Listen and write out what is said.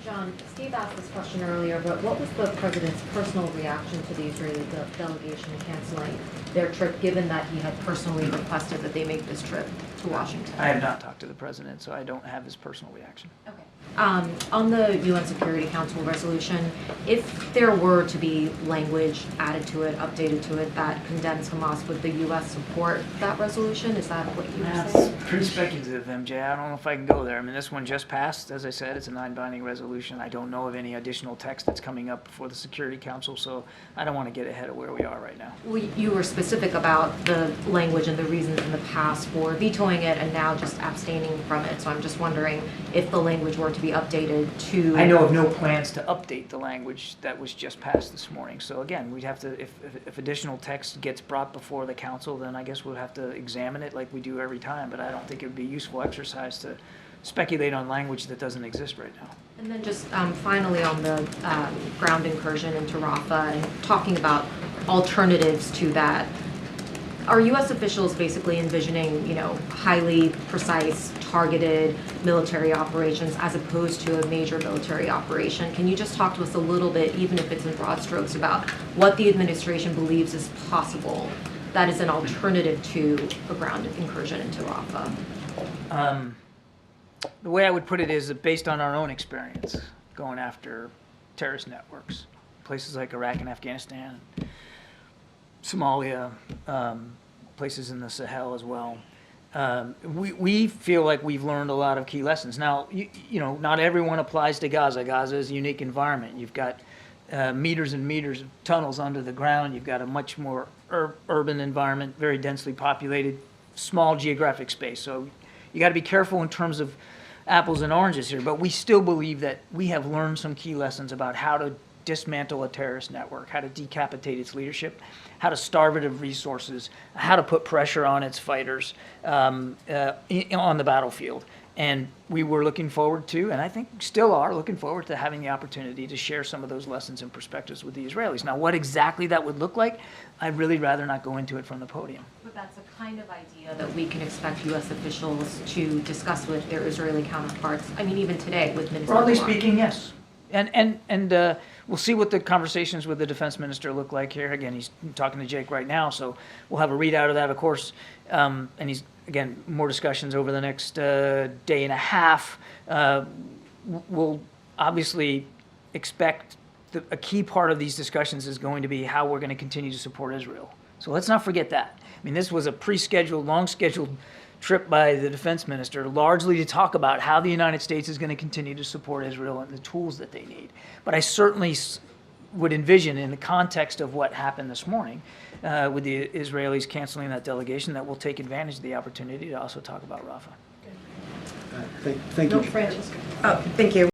John, Steve asked this question earlier, but what was the president's personal reaction to the Israeli delegation canceling their trip, given that he had personally requested that they make this trip to Washington? I have not talked to the president, so I don't have his personal reaction. Okay. On the UN Security Council resolution, if there were to be language added to it, updated to it, that condemns Hamas, would the U.S. support that resolution? Is that what you were saying? That's pretty speculative, MJ. I don't know if I can go there. I mean, this one just passed. As I said, it's a non-binding resolution. I don't know of any additional text that's coming up before the Security Council, so I don't want to get ahead of where we are right now. Well, you were specific about the language and the reasons in the past for vetoing it and now just abstaining from it. So I'm just wondering if the language were to be updated to... I know of no plans to update the language that was just passed this morning. So again, we'd have to, if additional text gets brought before the council, then I guess we'll have to examine it like we do every time. But I don't think it would be a useful exercise to speculate on language that doesn't exist right now. And then just finally on the ground incursion into Rafah and talking about alternatives to that, are U.S. officials basically envisioning, highly precise, targeted military operations as opposed to a major military operation? Can you just talk to us a little bit, even if it's in broad strokes, about what the administration believes is possible that is an alternative to a ground incursion into Rafah? The way I would put it is that based on our own experience going after terrorist networks, places like Iraq and Afghanistan, Somalia, places in the Sahel as well. We feel like we've learned a lot of key lessons. Now, not everyone applies to Gaza. Gaza is a unique environment. You've got meters and meters of tunnels under the ground. You've got a much more urban environment, very densely populated, small geographic space. So you got to be careful in terms of apples and oranges here. But we still believe that we have learned some key lessons about how to dismantle a terrorist network, how to decapitate its leadership, how to starve it of resources, how to put pressure on its fighters on the battlefield. And we were looking forward to, and I think still are looking forward to having the opportunity to share some of those lessons and perspectives with the Israelis. Now, what exactly that would look like, I'd really rather not go into it from the podium. But that's a kind of idea that we can expect U.S. officials to discuss with their Israeli counterparts. I mean, even today with Minister Broadly Barr. speaking, yes. And we'll see what the conversations with the defense minister look like here. Again, he's talking to Jake right now, so we'll have a readout of that, of course. And he's, again, more discussions over the next day and a half. We'll obviously expect a key part of these discussions is going to be how we're going to continue to support Israel. So let's not forget that. I mean, this was a pre-scheduled, long-scheduled trip by the defense minister, largely to talk about how the United States is going to continue to support Israel and the tools that they need. But I certainly would envision, in the context of what happened this morning, with the Israelis canceling that delegation, that we'll take advantage of the opportunity to also talk about Rafah. Thank you. No, Francesca. Oh, thank you.